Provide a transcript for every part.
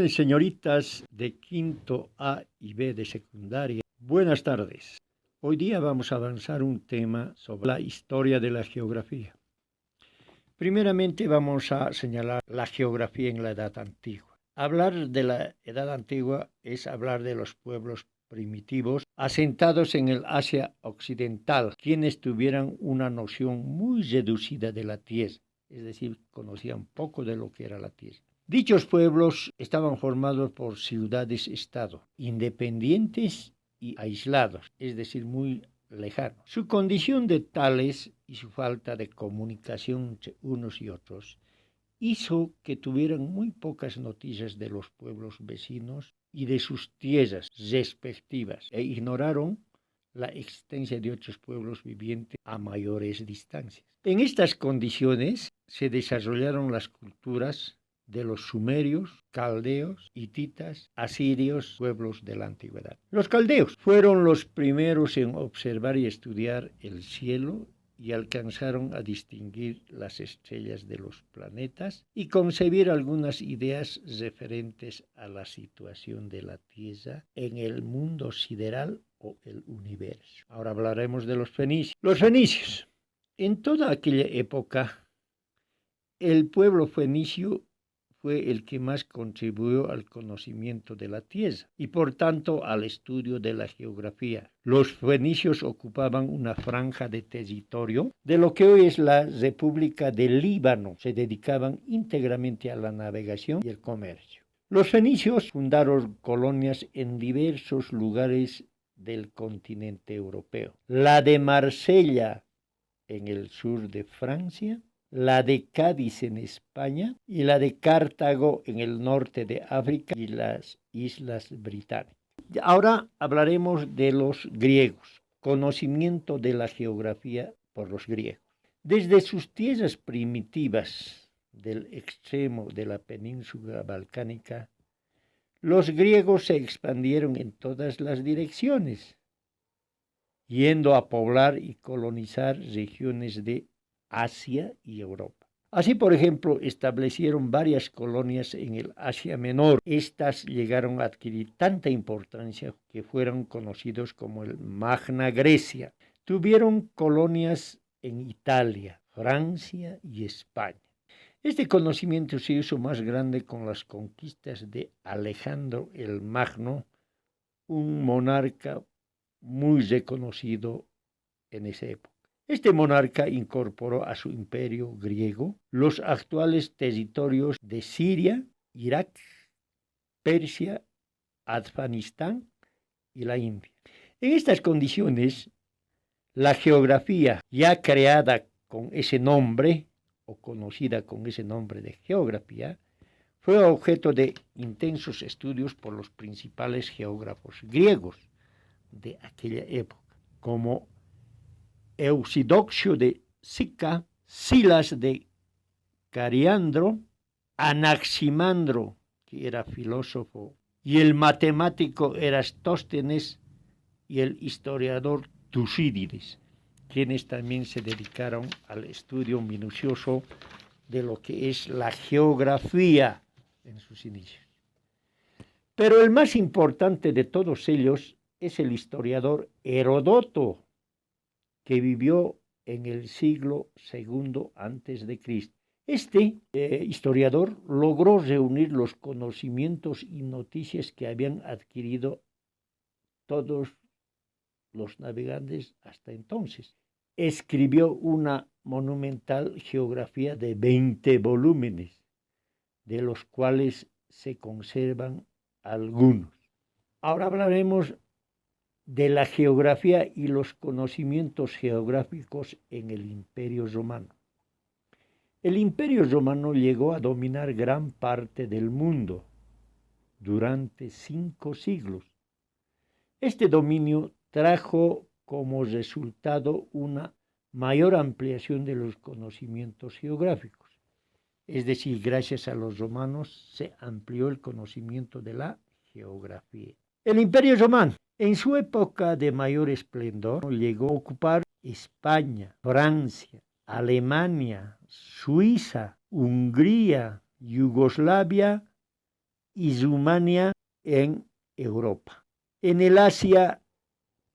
Señores y señoritas de quinto A y B de secundaria, buenas tardes. Hoy día vamos a avanzar un tema sobre la historia de la geografía. Primeramente vamos a señalar la geografía en la Edad Antigua. Hablar de la Edad Antigua es hablar de los pueblos primitivos asentados en el Asia Occidental, quienes tuvieran una noción muy reducida de la tierra, es decir, conocían poco de lo que era la tierra. Dichos pueblos estaban formados por ciudades-estado, independientes y aislados, es decir, muy lejanos. Su condición de tales y su falta de comunicación entre unos y otros hizo que tuvieran muy pocas noticias de los pueblos vecinos y de sus tierras respectivas, e ignoraron la existencia de otros pueblos vivientes a mayores distancias. En estas condiciones se desarrollaron las culturas de los sumerios, caldeos, hititas, asirios, pueblos de la antigüedad. Los caldeos fueron los primeros en observar y estudiar el cielo y alcanzaron a distinguir las estrellas de los planetas y concebir algunas ideas referentes a la situación de la Tierra en el mundo sideral o el universo. Ahora hablaremos de los fenicios. Los fenicios. En toda aquella época, el pueblo fenicio fue el que más contribuyó al conocimiento de la tierra y por tanto al estudio de la geografía. Los fenicios ocupaban una franja de territorio de lo que hoy es la República del Líbano. Se dedicaban íntegramente a la navegación y el comercio. Los fenicios fundaron colonias en diversos lugares del continente europeo. La de Marsella en el sur de Francia, la de Cádiz en España y la de Cartago en el norte de África y las Islas Británicas. Ahora hablaremos de los griegos, conocimiento de la geografía por los griegos. Desde sus tierras primitivas del extremo de la península balcánica, los griegos se expandieron en todas las direcciones, yendo a poblar y colonizar regiones de Asia y Europa. Así, por ejemplo, establecieron varias colonias en el Asia Menor. Estas llegaron a adquirir tanta importancia que fueron conocidos como el Magna Grecia. Tuvieron colonias en Italia, Francia y España. Este conocimiento se hizo más grande con las conquistas de Alejandro el Magno, un monarca muy reconocido en esa época. Este monarca incorporó a su imperio griego los actuales territorios de Siria, Irak, Persia, Afganistán y la India. En estas condiciones, la geografía ya creada con ese nombre, o conocida con ese nombre de geografía, fue objeto de intensos estudios por los principales geógrafos griegos de aquella época, como Eusidoxio de Sica, Silas de Cariandro, Anaximandro, que era filósofo, y el matemático Erastóstenes y el historiador Tucídides, quienes también se dedicaron al estudio minucioso de lo que es la geografía en sus inicios. Pero el más importante de todos ellos es el historiador Heródoto, que vivió en el siglo II a.C. Este historiador logró reunir los conocimientos y noticias que habían adquirido todos los navegantes hasta entonces. Escribió una monumental geografía de 20 volúmenes, de los cuales se conservan algunos. Ahora hablaremos de la geografía y los conocimientos geográficos en el Imperio Romano. El Imperio Romano llegó a dominar gran parte del mundo durante 5 siglos. Este dominio trajo como resultado una mayor ampliación de los conocimientos geográficos. Es decir, gracias a los romanos se amplió el conocimiento de la geografía. El Imperio Romano, en su época de mayor esplendor, llegó a ocupar España, Francia, Alemania, Suiza, Hungría, Yugoslavia y Rumania en Europa. En el Asia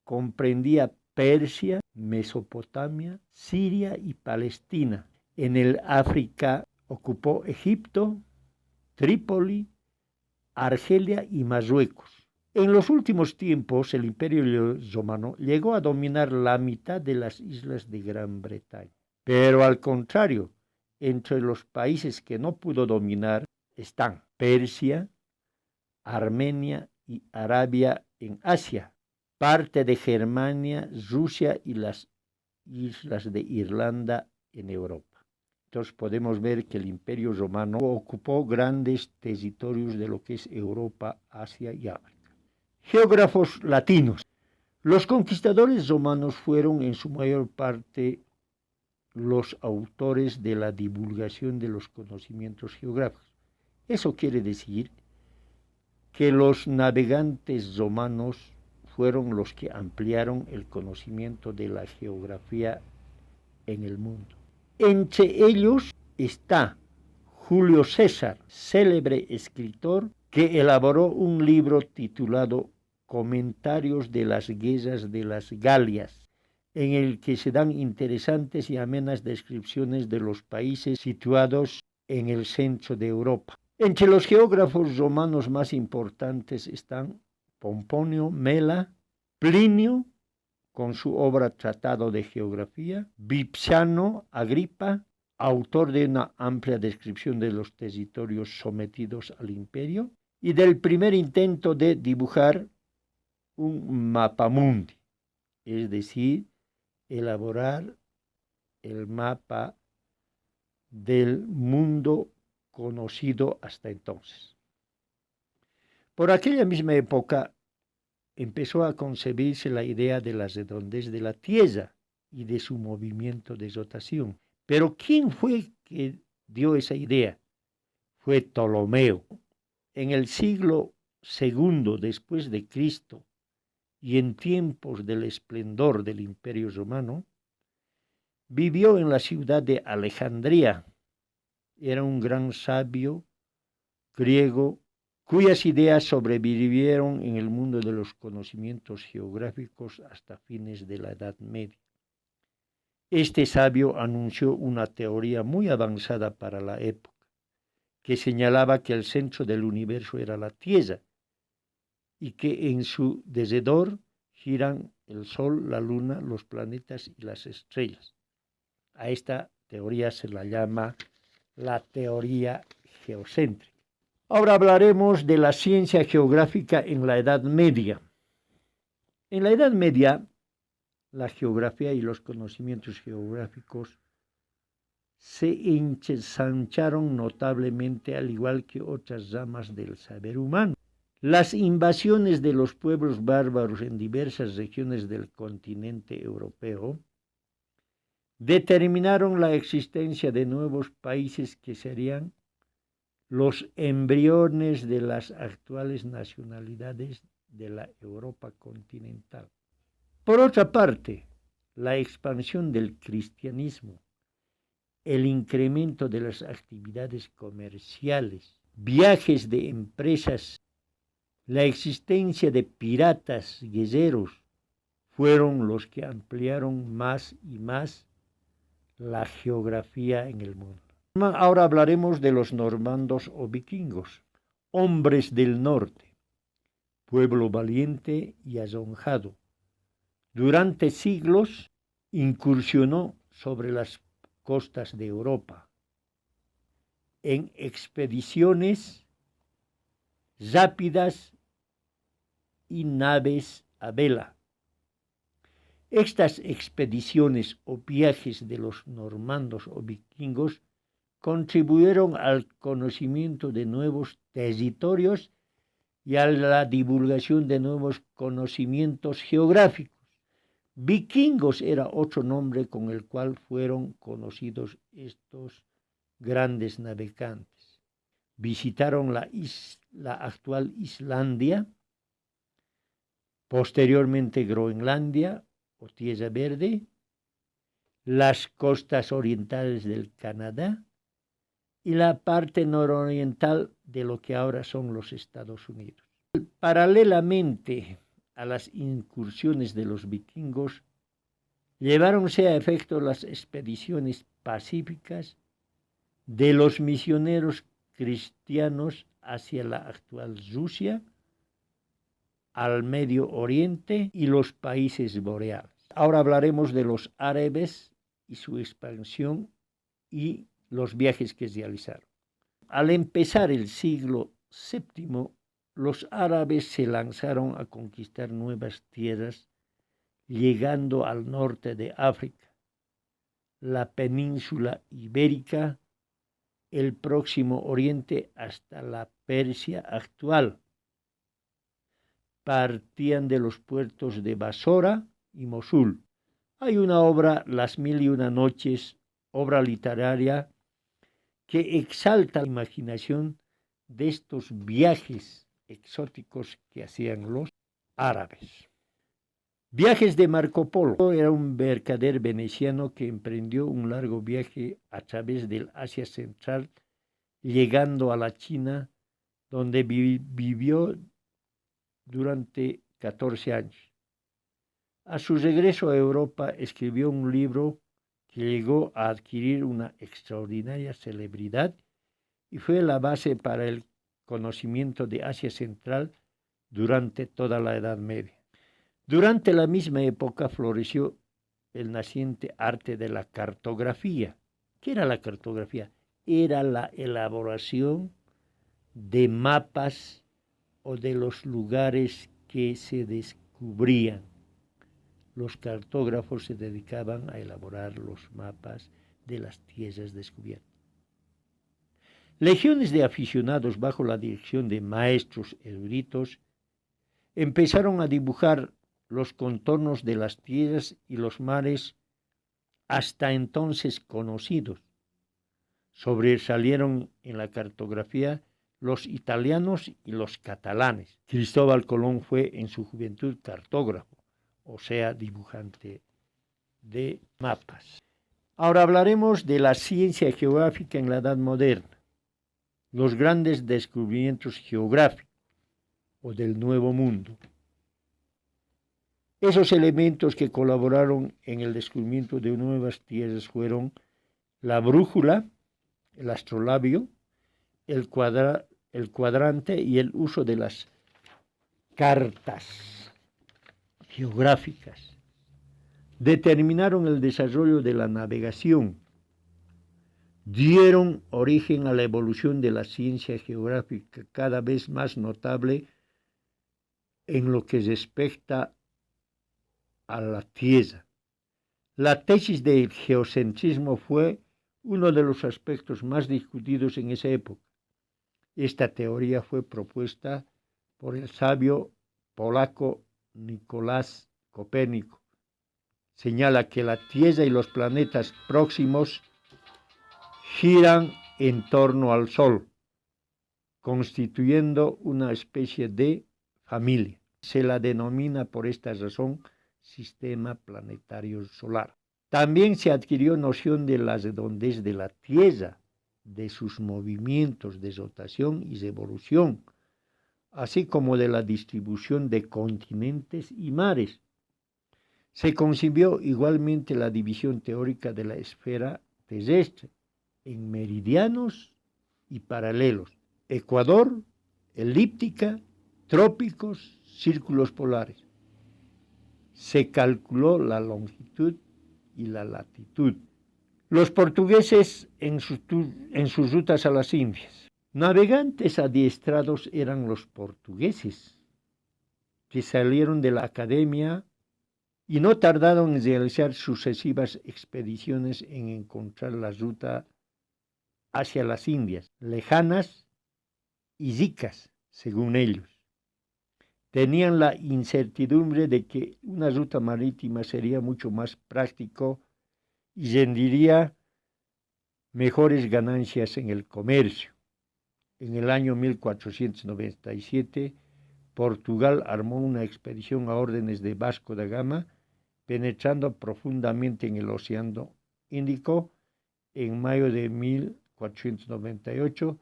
comprendía Persia, Mesopotamia, Siria y Palestina. En el África ocupó Egipto, Trípoli, Argelia y Marruecos. En los últimos tiempos, el Imperio Romano llegó a dominar la mitad de las islas de Gran Bretaña. Pero al contrario, entre los países que no pudo dominar están Persia, Armenia y Arabia en Asia, parte de Germania, Rusia y las islas de Irlanda en Europa. Entonces podemos ver que el Imperio Romano ocupó grandes territorios de lo que es Europa, Asia y África. Geógrafos latinos. Los conquistadores romanos fueron en su mayor parte los autores de la divulgación de los conocimientos geográficos. Eso quiere decir que los navegantes romanos fueron los que ampliaron el conocimiento de la geografía en el mundo. Entre ellos está Julio César, célebre escritor que elaboró un libro titulado Comentarios de las guerras de las Galias, en el que se dan interesantes y amenas descripciones de los países situados en el centro de Europa. Entre los geógrafos romanos más importantes están Pomponio Mela, Plinio, con su obra Tratado de Geografía, Vipsano Agripa, autor de una amplia descripción de los territorios sometidos al imperio, y del primer intento de dibujar un mapamundi, es decir, elaborar el mapa del mundo conocido hasta entonces. Por aquella misma época empezó a concebirse la idea de la redondez de la Tierra y de su movimiento de rotación. Pero ¿quién fue que dio esa idea? Fue Ptolomeo. En el siglo II después de Cristo y en tiempos del esplendor del Imperio Romano, vivió en la ciudad de Alejandría. Era un gran sabio griego cuyas ideas sobrevivieron en el mundo de los conocimientos geográficos hasta fines de la Edad Media. Este sabio anunció una teoría muy avanzada para la época, que señalaba que el centro del universo era la Tierra y que en su derredor giran el Sol, la Luna, los planetas y las estrellas. A esta teoría se la llama la teoría geocéntrica. Ahora hablaremos de la ciencia geográfica en la Edad Media. En la Edad Media, la geografía y los conocimientos geográficos se ensancharon notablemente, al igual que otras ramas del saber humano. Las invasiones de los pueblos bárbaros en diversas regiones del continente europeo determinaron la existencia de nuevos países que serían los embriones de las actuales nacionalidades de la Europa continental. Por otra parte, la expansión del cristianismo, el incremento de las actividades comerciales, viajes de empresas, la existencia de piratas guerreros, fueron los que ampliaron más y más la geografía en el mundo. Ahora hablaremos de los normandos o vikingos, hombres del norte, pueblo valiente y arrojado. Durante siglos incursionó sobre las costas de Europa en expediciones rápidas y naves a vela. Estas expediciones o viajes de los normandos o vikingos contribuyeron al conocimiento de nuevos territorios y a la divulgación de nuevos conocimientos geográficos. Vikingos era otro nombre con el cual fueron conocidos estos grandes navegantes. Visitaron la actual Islandia, posteriormente Groenlandia o Tierra Verde, las costas orientales del Canadá y la parte nororiental de lo que ahora son los Estados Unidos. Paralelamente a las incursiones de los vikingos, lleváronse a efecto las expediciones pacíficas de los misioneros cristianos hacia la actual Rusia, al Medio Oriente y los países boreales. Ahora hablaremos de los árabes y su expansión y los viajes que realizaron. Al empezar el siglo VII, los árabes se lanzaron a conquistar nuevas tierras, llegando al norte de África, la península ibérica, el Próximo Oriente hasta la Persia actual. Partían de los puertos de Basora y Mosul. Hay una obra, Las Mil y Una Noches, obra literaria, que exalta la imaginación de estos viajes exóticos que hacían los árabes. Viajes de Marco Polo. Era un mercader veneciano que emprendió un largo viaje a través del Asia Central, llegando a la China, donde vivió durante 14 años. A su regreso a Europa escribió un libro que llegó a adquirir una extraordinaria celebridad y fue la base para el conocimiento de Asia Central durante toda la Edad Media. Durante la misma época floreció el naciente arte de la cartografía. ¿Qué era la cartografía? Era la elaboración de mapas o de los lugares que se descubrían. Los cartógrafos se dedicaban a elaborar los mapas de las tierras descubiertas. Legiones de aficionados bajo la dirección de maestros eruditos empezaron a dibujar los contornos de las tierras y los mares hasta entonces conocidos. Sobresalieron en la cartografía los italianos y los catalanes. Cristóbal Colón fue en su juventud cartógrafo, o sea, dibujante de mapas. Ahora hablaremos de la ciencia geográfica en la Edad Moderna, los grandes descubrimientos geográficos o del Nuevo Mundo. Esos elementos que colaboraron en el descubrimiento de nuevas tierras fueron la brújula, el astrolabio, el cuadrante y el uso de las cartas geográficas. Determinaron el desarrollo de la navegación, dieron origen a la evolución de la ciencia geográfica, cada vez más notable en lo que respecta a la Tierra. La tesis del geocentrismo fue uno de los aspectos más discutidos en esa época. Esta teoría fue propuesta por el sabio polaco Nicolás Copérnico. Señala que la Tierra y los planetas próximos giran en torno al Sol, constituyendo una especie de familia. Se la denomina por esta razón sistema planetario solar. También se adquirió noción de la redondez de la Tierra, de sus movimientos de rotación y revolución, así como de la distribución de continentes y mares. Se concibió igualmente la división teórica de la esfera terrestre en meridianos y paralelos, ecuador, elíptica, trópicos, círculos polares. Se calculó la longitud y la latitud. Los portugueses en sus rutas a las Indias. Navegantes adiestrados eran los portugueses, que salieron de la academia y no tardaron en realizar sucesivas expediciones en encontrar la ruta hacia las Indias, lejanas y ricas, según ellos. Tenían la incertidumbre de que una ruta marítima sería mucho más práctico y rendiría mejores ganancias en el comercio. En el año 1497, Portugal armó una expedición a órdenes de Vasco da Gama, penetrando profundamente en el Océano Índico. En mayo de 1498 1498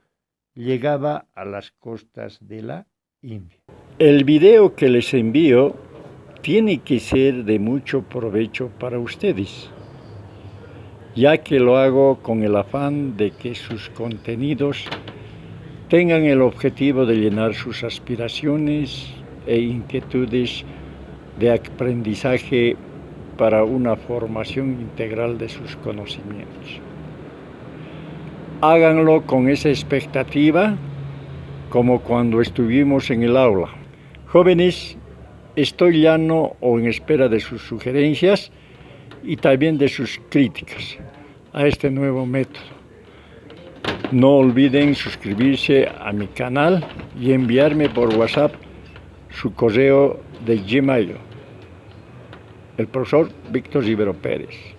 llegaba a las costas de la India. El video que les envío tiene que ser de mucho provecho para ustedes, ya que lo hago con el afán de que sus contenidos tengan el objetivo de llenar sus aspiraciones e inquietudes de aprendizaje para una formación integral de sus conocimientos. Háganlo con esa expectativa, como cuando estuvimos en el aula. Jóvenes, estoy llano o en espera de sus sugerencias y también de sus críticas a este nuevo método. No olviden suscribirse a mi canal y enviarme por WhatsApp su correo de Gmail. El profesor Víctor Rivero Pérez.